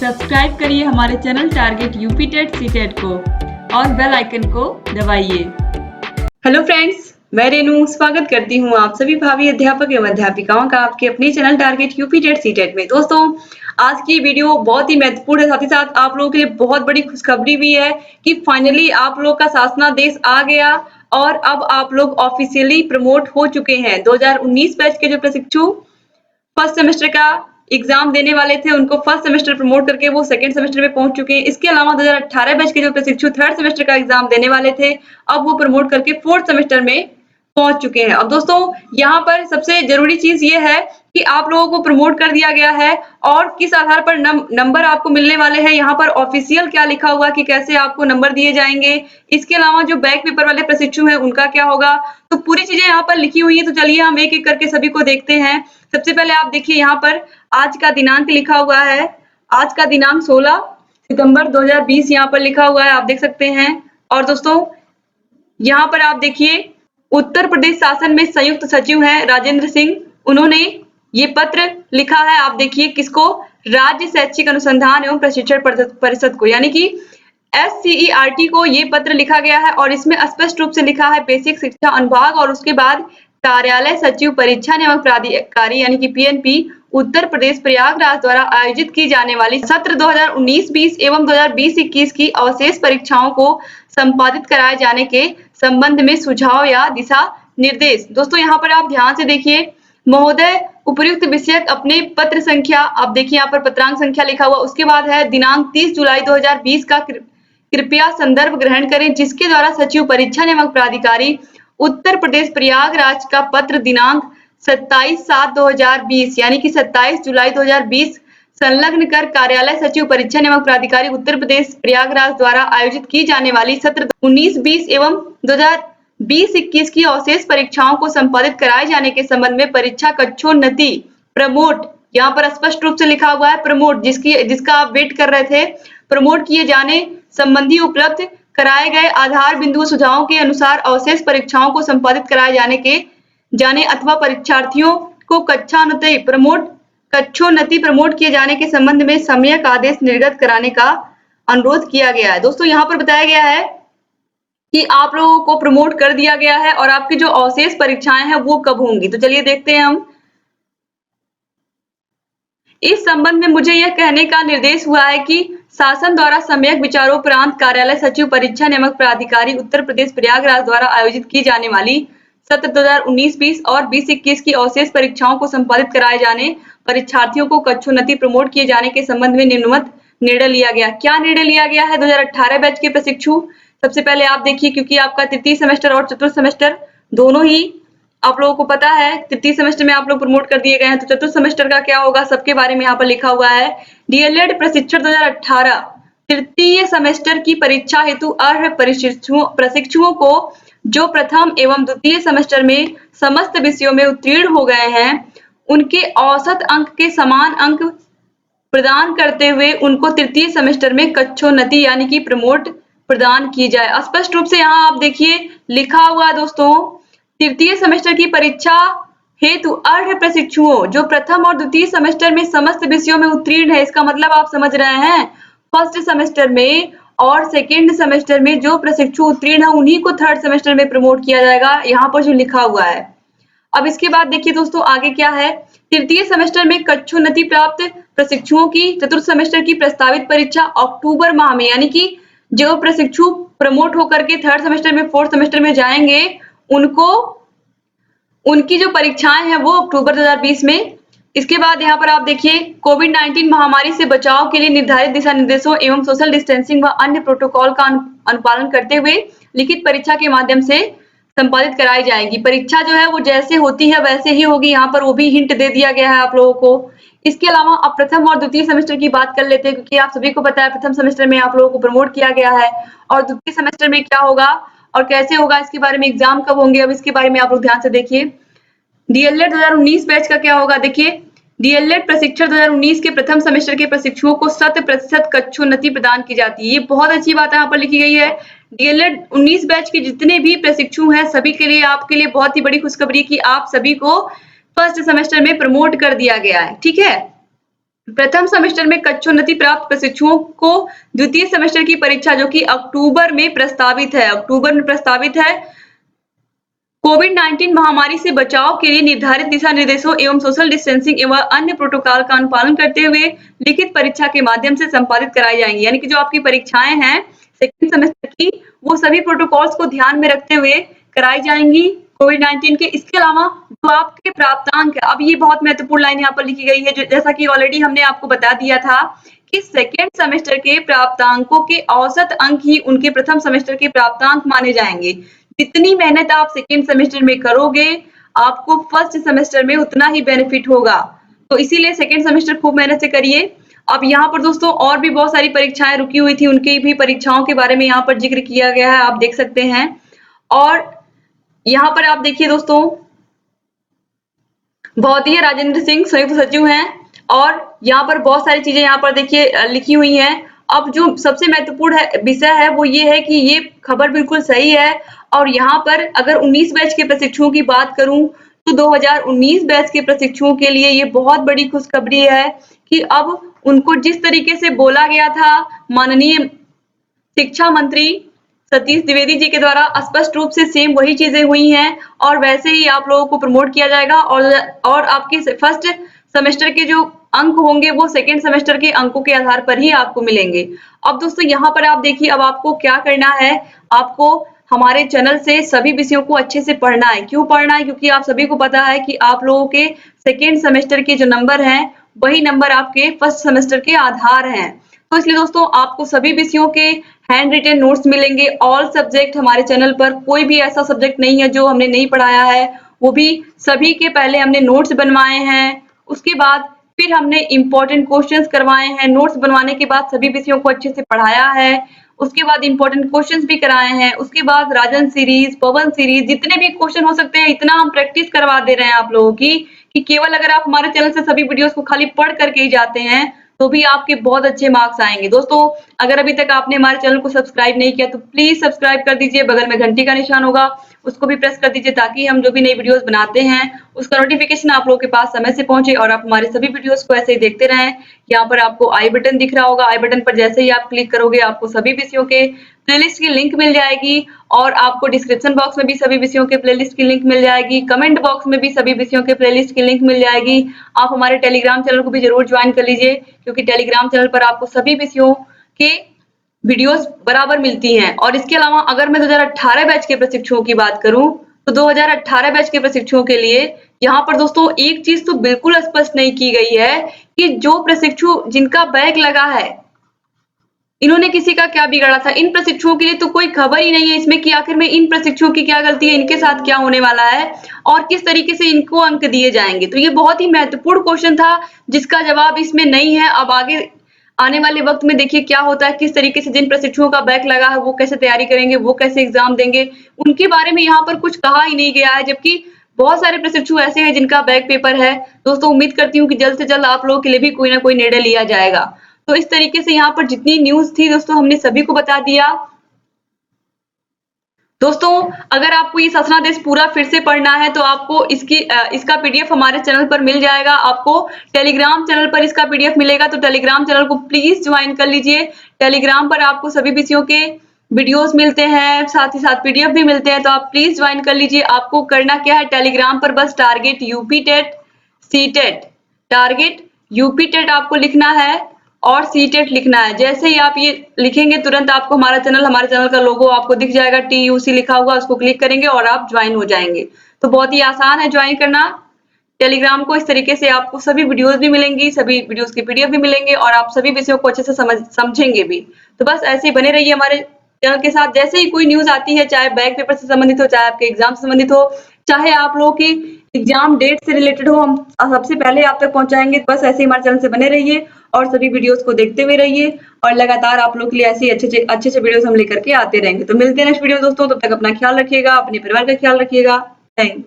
Subscribe करिए हमारे channel target UP TET CTET को और बेल आइकन को दबाइए। हेलो फ्रेंड्स, मैं रेनू स्वागत करती हूँ आप सभी भावी अध्यापक एवं अध्यापिकाओं का आपके अपने channel target UP TET CTET में। दोस्तों, आज की वीडियो बहुत ही महत्वपूर्ण है, साथ ही साथ आप लोगों के लिए बहुत बड़ी खुशखबरी भी है कि फाइनली आप लोग का शासनादेश आ गया और अब आप लोग ऑफिशियली प्रमोट हो चुके हैं। 2019 बैच के जो प्रशिक्षु फर्स्ट सेमेस्टर का एग्जाम देने वाले थे, उनको फर्स्ट सेमेस्टर प्रमोट करके वो सेकंड सेमेस्टर में पहुंच चुके हैं। इसके अलावा 2018 बैच के जो प्रशिक्षु थर्ड सेमेस्टर का एग्जाम देने वाले थे, अब वो प्रमोट करके फोर्थ सेमेस्टर में पहुंच चुके हैं। अब दोस्तों, यहाँ पर सबसे जरूरी चीज ये है कि आप लोगों को प्रमोट कर दिया गया है और किस आधार पर नंबर आपको मिलने वाले हैं। यहाँ पर ऑफिशियल क्या लिखा हुआ कि कैसे आपको नंबर दिए जाएंगे, इसके अलावा जो बैक पेपर वाले प्रशिक्षु हैं उनका क्या होगा, तो पूरी चीजें यहाँ पर लिखी हुई है। तो चलिए हम एक एक करके सभी को देखते हैं। सबसे पहले आप देखिए, यहाँ पर आज का दिनांक लिखा हुआ है। आज का दिनांक 16 सितंबर 2020 यहाँ पर लिखा हुआ है, आप देख सकते हैं। और दोस्तों, यहाँ पर आप देखिए, उत्तर प्रदेश शासन में संयुक्त सचिव हैं राजेंद्र सिंह, उन्होंने ये पत्र लिखा है। आप देखिए किसको, राज्य शैक्षिक अनुसंधान एवं प्रशिक्षण परिषद को, यानी कि SCERT को ये पत्र लिखा गया है और इसमें स्पष्ट रूप से लिखा है बेसिक शिक्षा अनुभाग और उसके बाद कार्यालय सचिव परीक्षा नियामक प्राधिकारी यानी कि PNP उत्तर प्रदेश प्रयागराज द्वारा आयोजित की जाने वाली सत्र 2019-20 एवं 2020-21 की अवशेष परीक्षाओं को संपादित कराए जाने के संबंध में सुझाव या दिशा निर्देश। दोस्तों, यहाँ पर आप ध्यान से देखिए, महोदय उपर्युक्त विषयक अपने पत्र संख्या, आप देखिए यहाँ पर पत्रांक संख्या लिखा हुआ, उसके बाद है दिनांक 30 जुलाई 2020 का कृपया संदर्भ ग्रहण करें, जिसके द्वारा सचिव परीक्षा नियामक प्राधिकारी उत्तर प्रदेश प्रयागराज का पत्र दिनांक 27/7/2020 यानी कि 27 जुलाई 2020 संलग्न कर कार्यालय सचिव परीक्षा नियामक प्राधिकारी उत्तर प्रदेश प्रयागराज द्वारा आयोजित की जाने वाली सत्र 19-20 एवं 2020-21 की अवशेष परीक्षाओं को संपादित कराए जाने के संबंध में परीक्षा कक्षोन्नति प्रमोट, यहाँ पर स्पष्ट रूप से लिखा हुआ है प्रमोट, जिसका आप वेट कर रहे थे, प्रमोट किए जाने संबंधी उपलब्ध कराए गए आधार बिंदु सुझावों के अनुसार अवशेष परीक्षाओं को संपादित कराए जाने अथवा परीक्षार्थियों को कक्षोन्नति प्रमोट किए जाने के संबंध में सम्यक आदेश निर्गत कराने का अनुरोध किया गया है। दोस्तों, यहाँ पर बताया गया है कि आप लोगों को प्रमोट कर दिया गया है और आपकी जो अवशेष परीक्षाएं हैं वो कब होंगी, तो चलिए देखते हैं हम। इस संबंध में मुझे यह कहने का निर्देश हुआ है कि शासन द्वारा सम्यक विचारोपरांत कार्यालय सचिव परीक्षा नियामक प्राधिकारी उत्तर प्रदेश प्रयागराज द्वारा आयोजित की जाने वाली सत्र 2019-20 और 20-21 की अवशेष परीक्षाओं को संपादित कराए जाने परीक्षार्थियों को कक्षोन्नति प्रमोट किए जाने के संबंध में निम्नवत निर्णय लिया गया। क्या निर्णय लिया गया है 2018 बैच के प्रशिक्षु? सबसे पहले आप देखिए, क्योंकि आपका तृतीय सेमेस्टर और चतुर्थ सेमेस्टर दोनों ही आप लोगों को पता है, तृतीय सेमेस्टर में आप लोग प्रमोट कर दिए गए हैं, तो चतुर्थ सेमेस्टर का क्या होगा सबके बारे में यहाँ पर लिखा हुआ है। DLED प्रशिक्षण 2018 तृतीय सेमेस्टर की परीक्षा हेतु अर्ह प्रशिक्षुओं को जो प्रथम एवं द्वितीय सेमेस्टर में समस्त विषयों में उत्तीर्ण हो गए हैं, उनके औसत अंक के समान अंक प्रदान करते हुए उनको तृतीय सेमेस्टर में कक्षोन्नति यानी कि प्रमोट प्रदान की जाए। स्पष्ट रूप से यहाँ आप देखिए लिखा हुआ है दोस्तों, तृतीय सेमेस्टर की परीक्षा हेतु अर्ह प्रशिक्षुओं जो प्रथम और द्वितीय सेमेस्टर में समस्त विषयों में उत्तीर्ण है, इसका मतलब आप समझ रहे हैं, फर्स्ट सेमेस्टर में और सेकेंड सेमेस्टर में जो प्रशिक्षु उत्तीर्ण है उन्हीं को थर्ड सेमेस्टर में प्रमोट किया जाएगा, यहाँ पर जो लिखा हुआ है। अब इसके बाद देखिए दोस्तों, आगे क्या है, तृतीय सेमेस्टर में कक्षोन्नति प्राप्त प्रशिक्षुओं की चतुर्थ सेमेस्टर की प्रस्तावित परीक्षा अक्टूबर माह में, यानी कि जो प्रशिक्षु प्रमोट होकर के थर्ड सेमेस्टर में फोर्थ सेमेस्टर में जाएंगे, उनकी जो परीक्षाएं हैं वो अक्टूबर 2020 में। इसके बाद यहाँ पर आप देखिए, कोविड-19 महामारी से बचाव के लिए निर्धारित दिशा निर्देशों एवं सोशल डिस्टेंसिंग व अन्य प्रोटोकॉल का अनुपालन करते हुए लिखित परीक्षा के माध्यम से संपादित कराई जाएगी। परीक्षा जो है वो जैसे होती है वैसे ही होगी, यहाँ पर वो भी हिंट दे दिया गया है आप लोगों को। इसके अलावा अब प्रथम और द्वितीय सेमेस्टर की बात कर लेते हैं, क्योंकि आप सभी को पता है प्रथम सेमेस्टर में आप लोगों को प्रमोट किया गया है और द्वितीय सेमेस्टर में क्या होगा और कैसे होगा, इसके बारे में एग्जाम कब होंगे, अब इसके बारे में आप लोग ध्यान से देखिए। DLED 2019 बैच का क्या होगा, देखिए DLED प्रशिक्षण 2019 के प्रथम सेमेस्टर के प्रशिक्षुओं को 100% कक्षोन्नति प्रदान की जाती है। ये बहुत अच्छी बात यहाँ पर लिखी गई है। DLED 19 बैच के जितने भी प्रशिक्षु हैं सभी के लिए, आपके लिए बहुत ही बड़ी खुशखबरी कि आप सभी को फर्स्ट सेमेस्टर में प्रमोट कर दिया गया है, ठीक है। प्रथम सेमेस्टर में कक्षोन्नति प्राप्त प्रशिक्षुओं को द्वितीय सेमेस्टर की परीक्षा जो कि अक्टूबर में प्रस्तावित है, कोविड-19 महामारी से बचाव के लिए निर्धारित दिशा निर्देशों एवं सोशल डिस्टेंसिंग एवं अन्य प्रोटोकॉल का अनुपालन करते हुए लिखित परीक्षा के माध्यम से संपादित कराई जाएंगी। यानी कि जो आपकी परीक्षाएं हैं सेकेंड सेमेस्टर की, वो सभी प्रोटोकॉल्स को ध्यान में रखते हुए कराई जाएंगी कोविड-19 के। इसके अलावा जो आपके प्राप्तांक है, अब ये बहुत महत्वपूर्ण लाइन यहाँ पर लिखी गई है, जैसा कि ऑलरेडी हमने आपको बता दिया था कि सेकेंड सेमेस्टर के प्राप्तांकों के औसत अंक ही उनके प्रथम सेमेस्टर के प्राप्तांक माने जाएंगे। जितनी मेहनत आप सेकेंड सेमेस्टर में करोगे, आपको फर्स्ट सेमेस्टर में उतना ही बेनिफिट होगा। तो इसीलिए सेकेंड सेमेस्टर खूब मेहनत से करिए। अब यहाँ पर दोस्तों और भी बहुत सारी परीक्षाएं रुकी हुई थी, उनकी भी परीक्षाओं के बारे में यहाँ पर जिक्र किया गया है, आप देख सकते हैं। और यहाँ पर आप देखिए दोस्तों, भौतिक राजेंद्र सिंह संयुक्त सचिव हैं और यहाँ पर बहुत सारी चीजें यहाँ पर देखिए लिखी हुई हैं। अब जो सबसे महत्वपूर्ण विषय है वो ये है कि ये खबर बिल्कुल सही है। और यहाँ पर अगर 19 बैच के प्रशिक्षुओं की बात करूं तो 2019 बैच के प्रशिक्षुओं के लिए ये बहुत बड़ी खुशखबरी है कि अब उनको जिस तरीके से बोला गया था माननीय शिक्षा मंत्री सतीश द्विवेदी जी के द्वारा, स्पष्ट रूप से सेम वही चीजें हुई हैं और वैसे ही आप लोगों को प्रमोट किया जाएगा और आपके फर्स्ट सेमेस्टर के जो अंक होंगे वो सेकेंड सेमेस्टर के अंकों के आधार पर ही आपको मिलेंगे। अब दोस्तों यहाँ पर आप देखिए, अब आपको क्या करना है, आपको हमारे चैनल से सभी विषयों को अच्छे से पढ़ना है। क्यों पढ़ना है? क्योंकि आप सभी को पता है कि आप लोगों के सेकेंड सेमेस्टर के जो नंबर हैं वही नंबर आपके फर्स्ट सेमेस्टर के आधार हैं। तो इसलिए दोस्तों आपको सभी विषयों के हैंड रिटन नोट्स मिलेंगे, ऑल सब्जेक्ट हमारे चैनल पर। कोई भी ऐसा सब्जेक्ट नहीं है जो हमने नहीं पढ़ाया है, वो भी सभी के पहले हमने नोट्स बनवाए हैं, उसके बाद फिर हमने इंपॉर्टेंट क्वेश्चंस करवाए हैं। नोट्स बनवाने के बाद सभी विषयों को अच्छे से पढ़ाया है, उसके बाद इंपॉर्टेंट क्वेश्चंस भी कराए हैं, उसके बाद राजन सीरीज, पवन सीरीज, जितने भी क्वेश्चन हो सकते हैं इतना हम प्रैक्टिस करवा दे रहे हैं आप लोगों की कि केवल अगर आप हमारे चैनल से सभी वीडियोस को खाली पढ़ करके ही जाते हैं तो भी आपके बहुत अच्छे मार्क्स आएंगे। दोस्तों अगर अभी तक आपने हमारे चैनल को सब्सक्राइब नहीं किया तो प्लीज सब्सक्राइब कर दीजिए, बगल में घंटी का निशान होगा उसको भी प्रेस कर दीजिए ताकि हम जो भी नई वीडियोस बनाते हैं उसका नोटिफिकेशन आप लोगों के पास समय से पहुंचे और आप हमारे सभी वीडियोस को ऐसे ही देखते रहें। यहाँ पर आपको आई बटन दिख रहा होगा, आई बटन पर जैसे ही आप क्लिक करोगे आपको सभी विषयों के प्लेलिस्ट की लिंक मिल जाएगी और आपको डिस्क्रिप्शन बॉक्स में भी सभी विषयों के प्लेलिस्ट की लिंक मिल जाएगी, कमेंट बॉक्स में भी सभी विषयों के प्लेलिस्ट की लिंक मिल जाएगी। आप हमारे टेलीग्राम चैनल को भी जरूर ज्वाइन कर लीजिए क्योंकि टेलीग्राम चैनल पर आपको सभी विषयों के वीडियोस बराबर मिलती हैं। और इसके अलावा अगर मैं 2018 बैच के प्रशिक्षुओं की बात करूं तो 2018 बैच के प्रशिक्षुओं के लिए यहाँ पर दोस्तों एक चीज तो बिल्कुल स्पष्ट नहीं की गई है कि जो प्रशिक्षु जिनका बैक लगा है इन्होंने किसी का क्या बिगाड़ा था। इन प्रशिक्षुओं के लिए तो कोई खबर ही नहीं है इसमें कि आखिर में इन प्रशिक्षुओं की क्या गलती है, इनके साथ क्या होने वाला है और किस तरीके से इनको अंक दिए जाएंगे। तो ये बहुत ही महत्वपूर्ण क्वेश्चन था जिसका जवाब इसमें नहीं है। अब आगे आने वाले वक्त में देखिए क्या होता है, किस तरीके से जिन प्रशिक्षुओं का बैक लगा है वो कैसे तैयारी करेंगे, वो कैसे एग्जाम देंगे, उनके बारे में यहाँ पर कुछ कहा ही नहीं गया है। जबकि बहुत सारे प्रशिक्षु ऐसे हैं जिनका बैक पेपर है। दोस्तों उम्मीद करती हूँ कि जल्द से जल्द आप लोगों के लिए भी कोई ना कोई निर्णय लिया जाएगा। तो इस तरीके से यहाँ पर जितनी न्यूज थी दोस्तों हमने सभी को बता दिया। दोस्तों अगर आपको ये शासनादेश पूरा फिर से पढ़ना है तो आपको इसका पीडीएफ हमारे चैनल पर मिल जाएगा। आपको टेलीग्राम चैनल पर इसका पीडीएफ मिलेगा तो टेलीग्राम चैनल को प्लीज ज्वाइन कर लीजिए। टेलीग्राम पर आपको सभी विषयों के वीडियोस मिलते हैं, साथ ही साथ पीडीएफ भी मिलते हैं, तो आप प्लीज ज्वाइन कर लीजिए। आपको करना क्या है, टेलीग्राम पर बस target UP TET CTET, target UP TET आपको लिखना है और सीटेट लिखना है। जैसे ही आप ये लिखेंगे तुरंत आपको हमारे चैनल का लोगो आपको दिख जाएगा, TUC लिखा होगा, उसको क्लिक करेंगे और आप ज्वाइन हो जाएंगे। तो बहुत ही आसान है ज्वाइन करना टेलीग्राम को। इस तरीके से आपको सभी वीडियोस भी मिलेंगी, सभी वीडियोस की पीडीएफ भी मिलेंगे और आप सभी विषयों को अच्छे से समझेंगे भी। तो बस ऐसे ही बने रहिए हमारे चैनल के साथ। जैसे ही कोई न्यूज आती है, चाहे बैक पेपर से संबंधित हो, चाहे आपके एग्जाम से संबंधित हो, चाहे आप लोगों की एग्जाम डेट से रिलेटेड हो, हम सबसे पहले आप तक पहुंचाएंगे। बस ऐसे ही हमारे चैनल से बने रहिए और सभी वीडियोस को देखते हुए रहिए और लगातार आप लोग के लिए ऐसे अच्छे वीडियोस हम लेकर के आते रहेंगे। तो मिलते हैं नेक्स्ट वीडियो दोस्तों, तब तक अपना ख्याल रखिएगा, अपने परिवार का ख्याल रखिएगा। थैंक